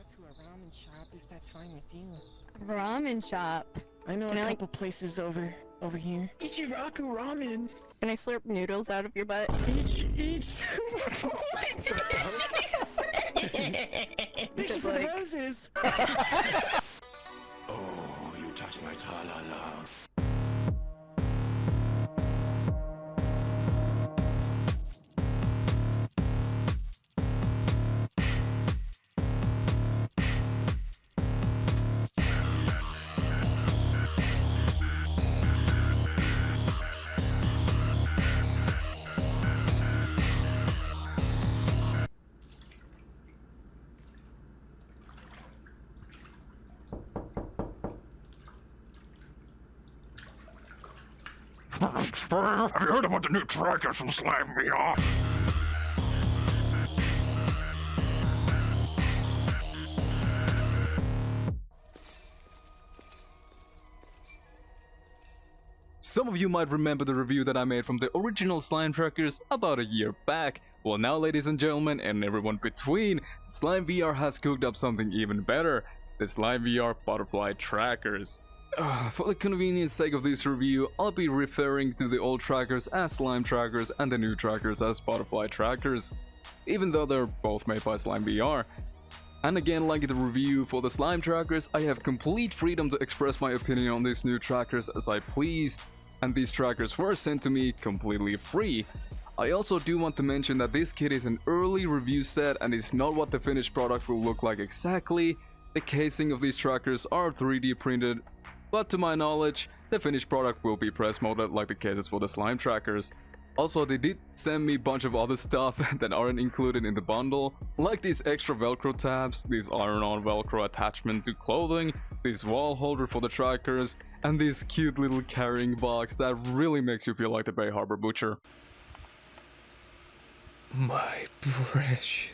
out to a ramen shop if that's fine with you. Ramen shop. I know Can a I, couple places over here. Ichiraku ramen. Can I slurp noodles out of your butt? What did she say? Thank you for the roses. Oh, you touch my tra-la-la. Have you heard about the new trackers from SlimeVr? Some of you might remember the review that I made from the original slime trackers about a year back. Well, now, ladies and gentlemen, and everyone between, SlimeVr has cooked up something even better: the SlimeVr butterfly trackers. For the convenience sake of this review, I'll be referring to the old trackers as slime trackers and the new trackers as butterfly trackers, even though they're both made by SlimeVr. And again, like the review for the slime trackers, I have complete freedom to express my opinion on these new trackers as I please, and these trackers were sent to me completely free. I also do want to mention that this kit is an early review set and is not what the finished product will look like exactly. The casing of these trackers are 3D printed, but to my knowledge, the finished product will be press molded like the cases for the slime trackers. Also, they did send me a bunch of other stuff that aren't included in the bundle, like these extra velcro tabs, this iron-on velcro attachment to clothing, this wall holder for the trackers, and this cute little carrying box that really makes you feel like the Bay Harbor Butcher. My precious.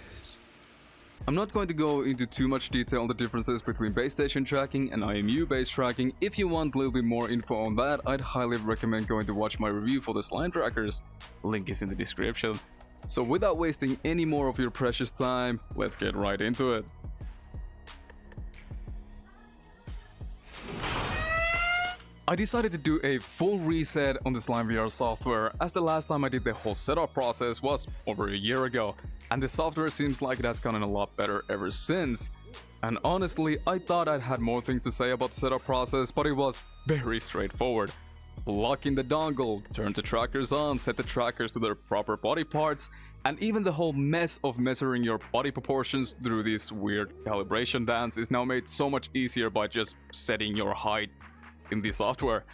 I'm not going to go into too much detail on the differences between base station tracking and IMU based tracking. If you want a little bit more info on that, I'd highly recommend going to watch my review for the slime trackers. Link is in the description. So without wasting any more of your precious time, let's get right into it. I decided to do a full reset on the SlimeVr software, as the last time I did the whole setup process was over a year ago, and the software seems like it has gotten a lot better ever since. And honestly, I thought I'd had more things to say about the setup process, but it was very straightforward. Plug in the dongle, turn the trackers on, set the trackers to their proper body parts, and even the whole mess of measuring your body proportions through this weird calibration dance is now made so much easier by just setting your height in the software.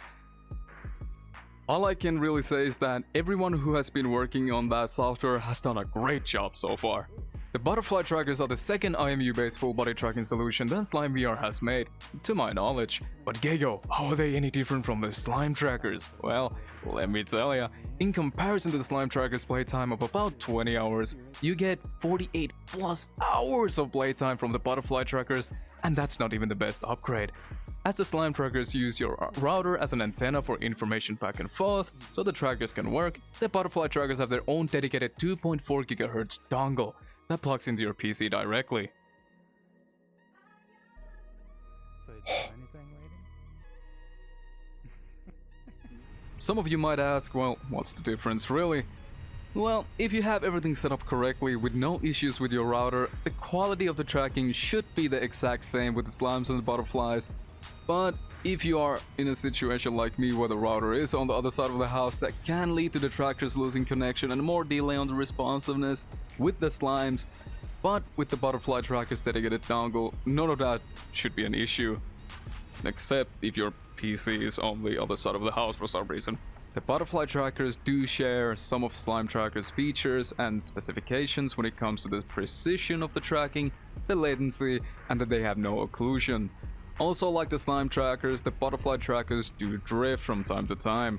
All I can really say is that everyone who has been working on that software has done a great job so far. The butterfly trackers are the second IMU-based full-body tracking solution that SlimeVr has made, to my knowledge. But Gago, how are they any different from the slime trackers? Well, let me tell ya. In comparison to the slime trackers' playtime of about 20 hours, you get 48 plus hours of playtime from the butterfly trackers, and that's not even the best upgrade. As the slime trackers use your router as an antenna for information back and forth, so the trackers can work, the butterfly trackers have their own dedicated 2.4 GHz dongle that plugs into your PC directly. So you do anything, lady? Some of you might ask, well, what's the difference really? Well, if you have everything set up correctly with no issues with your router, the quality of the tracking should be the exact same with the slimes and the butterflies. But if you are in a situation like me where the router is on the other side of the house, that can lead to the trackers losing connection and more delay on the responsiveness with the slimes. But with the butterfly trackers dedicated dongle, none of that should be an issue. Except if your PC is on the other side of the house for some reason. The butterfly trackers do share some of slime trackers' features and specifications when it comes to the precision of the tracking, the latency, and that they have no occlusion. Also, like the slime trackers, the butterfly trackers do drift from time to time,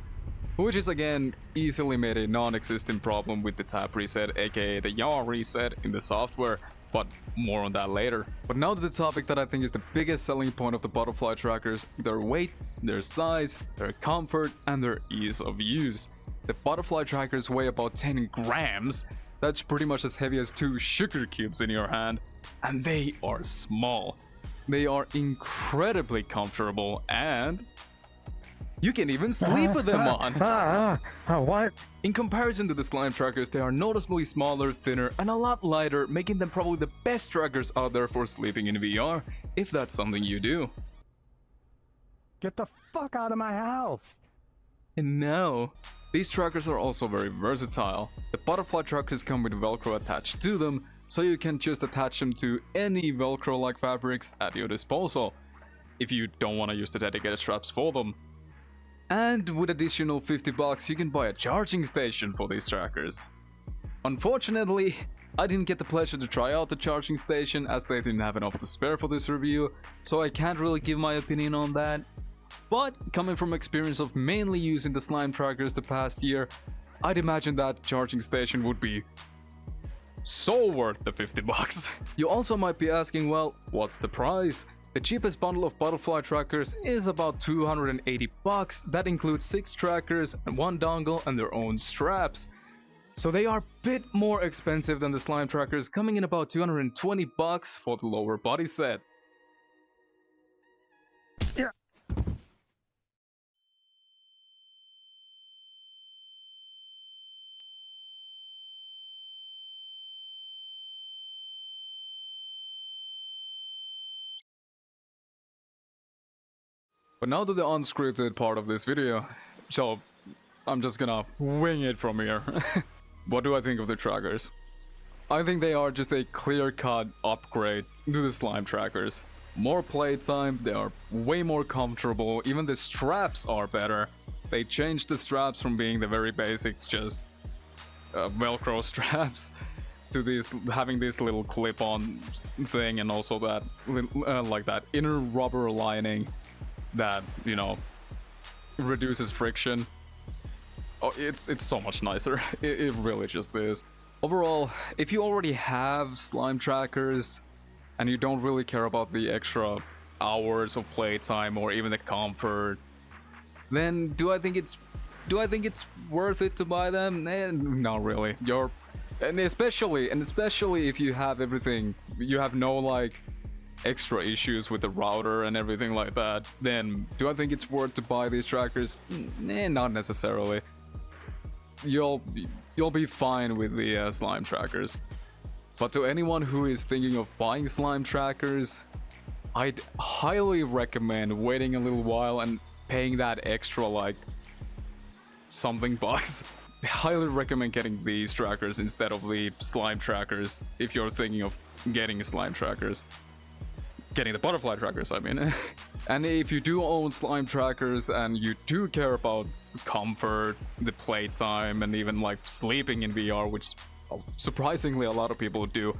which is again easily made a non-existent problem with the tap reset, aka the yaw reset in the software, but more on that later. But now to the topic that I think is the biggest selling point of the butterfly trackers: their weight, their size, their comfort, and their ease of use. The butterfly trackers weigh about 10 grams. That's pretty much as heavy as 2 sugar cubes in your hand. and they are small. They are incredibly comfortable, and you can even sleep with them on. What? In comparison to the slime trackers, they are noticeably smaller, thinner, and a lot lighter, making them probably the best trackers out there for sleeping in VR, if that's something you do. Get the fuck out of my house! And now, these trackers are also very versatile. The butterfly trackers come with Velcro attached to them, so you can just attach them to any Velcro-like fabrics at your disposal, if you don't want to use the dedicated straps for them. And with additional $50, you can buy a charging station for these trackers. Unfortunately, I didn't get the pleasure to try out the charging station as they didn't have enough to spare for this review, so I can't really give my opinion on that. But coming from experience of mainly using the slime trackers the past year, I'd imagine that charging station would be so worth the $50. You also might be asking, well, what's the price? The cheapest bundle of butterfly trackers is about $280. That includes 6 trackers and 1 dongle and their own straps. So they are a bit more expensive than the slime trackers, coming in about $220 for the lower body set. Yeah. But now to the unscripted part of this video, so I'm just gonna wing it from here. What do I think of the trackers? I think they are just a clear-cut upgrade to the slime trackers. More playtime, they are way more comfortable, even the straps are better. They changed the straps from being the very basic, just Velcro straps, to these having this little clip-on thing, and also that like that inner rubber lining that, you know, reduces friction. Oh, it's so much nicer. It really just is. Overall, if you already have slime trackers and you don't really care about the extra hours of playtime or even the comfort, then do I think it's worth it to buy them? Not really. And especially if you have everything, you have no like extra issues with the router and everything like that, then do I think it's worth to buy these trackers? Not necessarily. You'll be fine with the slime trackers. But to anyone who is thinking of buying slime trackers, I'd highly recommend waiting a little while and paying that extra like something bucks. I highly recommend getting these trackers instead of the slime trackers if you're thinking of getting slime trackers. Getting the butterfly trackers, I mean. And if you do own slime trackers and you do care about comfort, the playtime, and even like sleeping in VR, which surprisingly a lot of people do,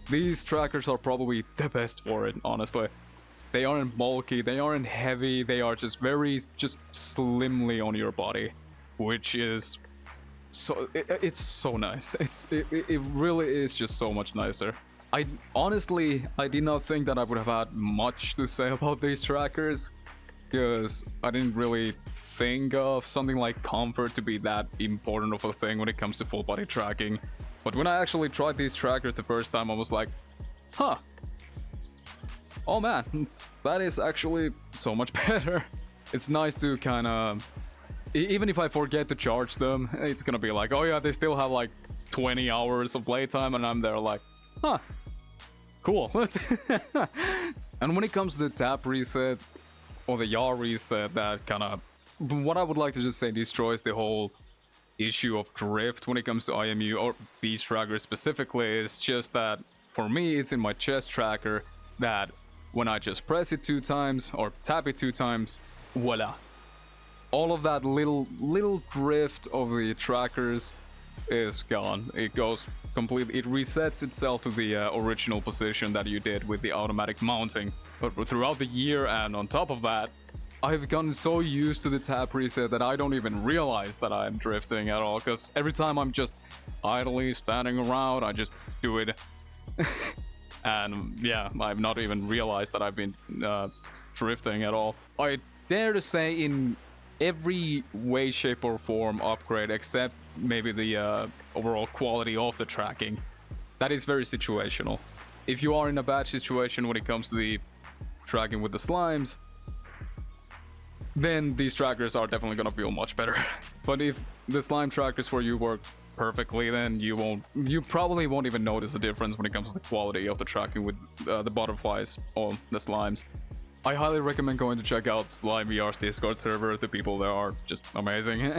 these trackers are probably the best for it, honestly. They aren't bulky, they aren't heavy, they are just just slimly on your body, which is so it's so nice. It really is just so much nicer. I did not think that I would have had much to say about these trackers, because I didn't really think of something like comfort to be that important of a thing when it comes to full body tracking. But when I actually tried these trackers the first time, I was like, huh, oh man, that is actually so much better. It's nice to kind of, even if I forget to charge them, it's gonna be like, oh yeah, they still have like 20 hours of playtime, and I'm there like, huh, cool. And when it comes to the tap reset or the yaw reset, that kind of, what I would like to just say destroys the whole issue of drift when it comes to IMU or these trackers specifically, is just that for me it's in my chest tracker that when I just press it 2 times or tap it 2 times, voila, all of that little drift of the trackers is gone. It goes completely, it resets itself to the original position that you did with the automatic mounting. But throughout the year, and on top of that, I've gotten so used to the tap reset that I don't even realize that I'm drifting at all, because every time I'm just idly standing around, I just do it. And yeah, I've not even realized that I've been drifting at all. I dare to say in every way, shape or form upgrade, except maybe the overall quality of the tracking, that is very situational. if you are in a bad situation when it comes to the tracking with the slimes, then these trackers are definitely gonna feel much better. But if the slime trackers for you work perfectly, then you probably won't even notice the difference when it comes to the quality of the tracking with the butterflies or the slimes. I highly recommend going to check out SlimeVR's Discord server. The people there are just amazing.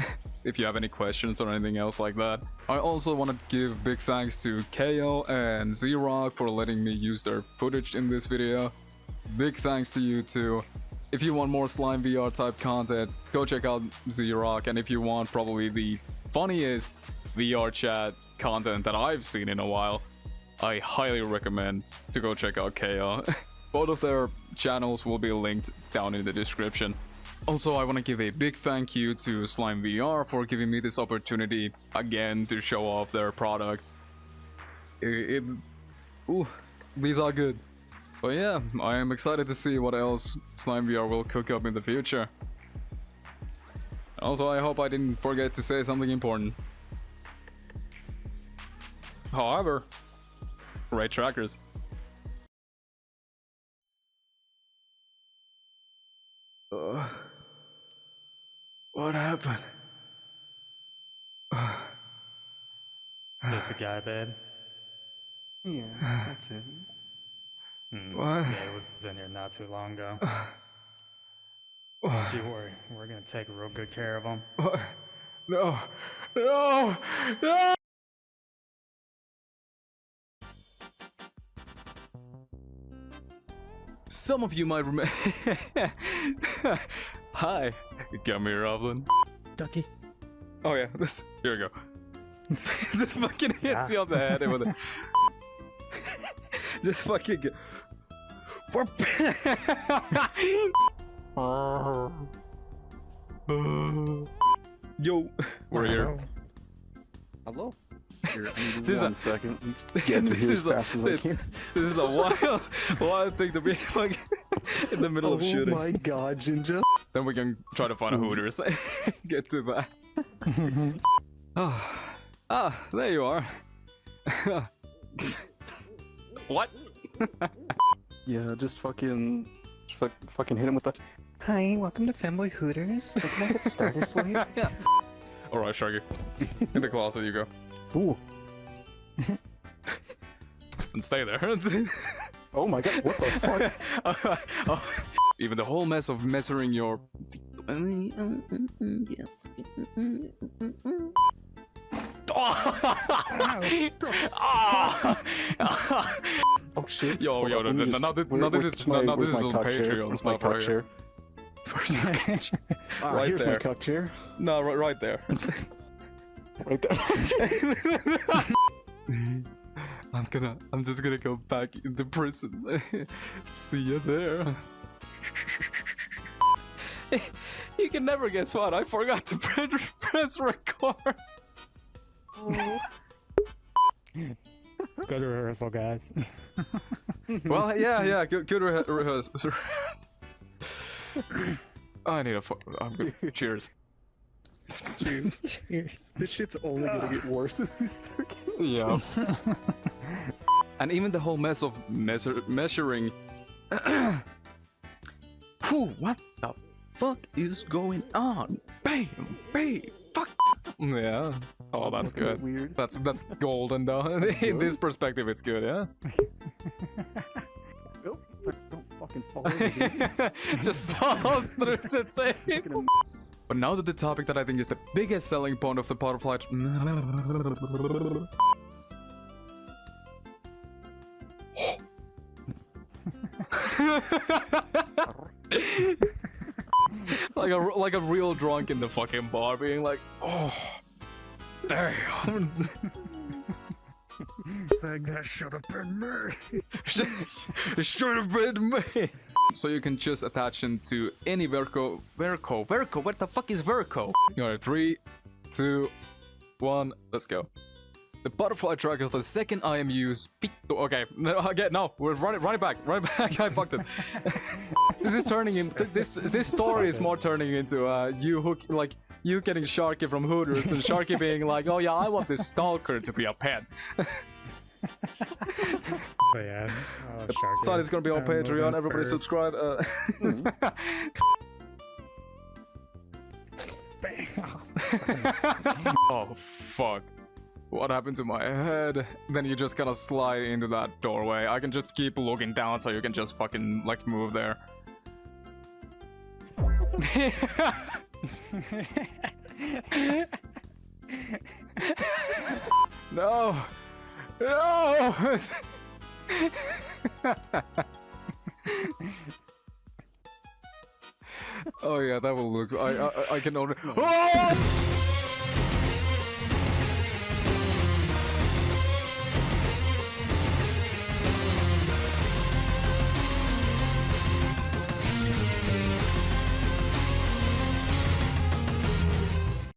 If you have any questions or anything else like that. I also want to give big thanks to Kayo and ZRock for letting me use their footage in this video. Big thanks to you too. If you want more SlimeVR type content, go check out ZRock, and if you want probably the funniest VR chat content that I've seen in a while, I highly recommend to go check out KO. Both of their channels will be linked down in the description. Also, I want to give a big thank you to SlimeVR for giving me this opportunity again to show off their products. These are good. But yeah, I am excited to see what else SlimeVR will cook up in the future. Also, I hope I didn't forget to say something important. However, great trackers. What happened? Is this the guy, babe? Yeah, that's it. What? Yeah, he was in here not too long ago. Don't you worry, we're gonna take real good care of him. What? No! No! No! Some of you might remember. Hi, come here, Roblin. Ducky. Oh yeah, this. Here we go. This fucking hits you on the head with it. Just fucking. Yo, we're here. Hello. Here, This is one second. Get this here is as fast as I can. This is a wild thing to be like in the middle of shooting. Oh my god, Ginger. Then we can try to find a Hooters. Get to that. There you are. What? Yeah, just fucking hit him with the. Hi, welcome to Femboy Hooters. What can I get started for you? Alright, Sharky. In the closet you go. Ooh. And stay there. Oh my god, what the fuck? Even the whole mess of measuring your. Oh shit. Yo, Hold yo, up, let me just- now this where's is my- now this where's is my on cock chair? Patreon Where's my stuff cock right chair? here. Right Here's there. my cock chair. No, right there. Right there. I'm just gonna go back into prison. See you there. You can never guess what, I forgot to press record. Go to rehearsal, guys. Well, yeah, good rehearsal. I need a I'm good. Cheers. Cheers. This shit's only gonna get worse as we start getting. Yeah. And even the whole mess of measuring. Whew, what the fuck is going on? Bam, fuck. Yeah. Oh, that's Looking good. weird. That's golden though. In this perspective, it's good, yeah. Nope, don't fucking follow me, dude. Just follows through to say. But now to the topic that I think is the biggest selling point of the butterfly. like a real drunk in the fucking bar, being like, oh, damn. It's like, that should have been me. It should have been me. So you can just attach them to any Verco. What the fuck is Verco? Alright, 3, 2, 1, let's go. The butterfly tracker is the second IMU's. Okay, no, we're running back. I fucked it. This is turning in. This story is more turning into you getting Sharky from Hooters than Sharky being like, oh yeah, I want this stalker to be a pet. But yeah. Oh, Sharky. Sign is gonna be on I'm Patreon. moving Everybody first. subscribe. Bang. Oh fuck. What happened to my head? Then you just kind of slide into that doorway. I can just keep looking down so you can just fucking like move there. No! No! Oh yeah, that will look. I can already. Oh!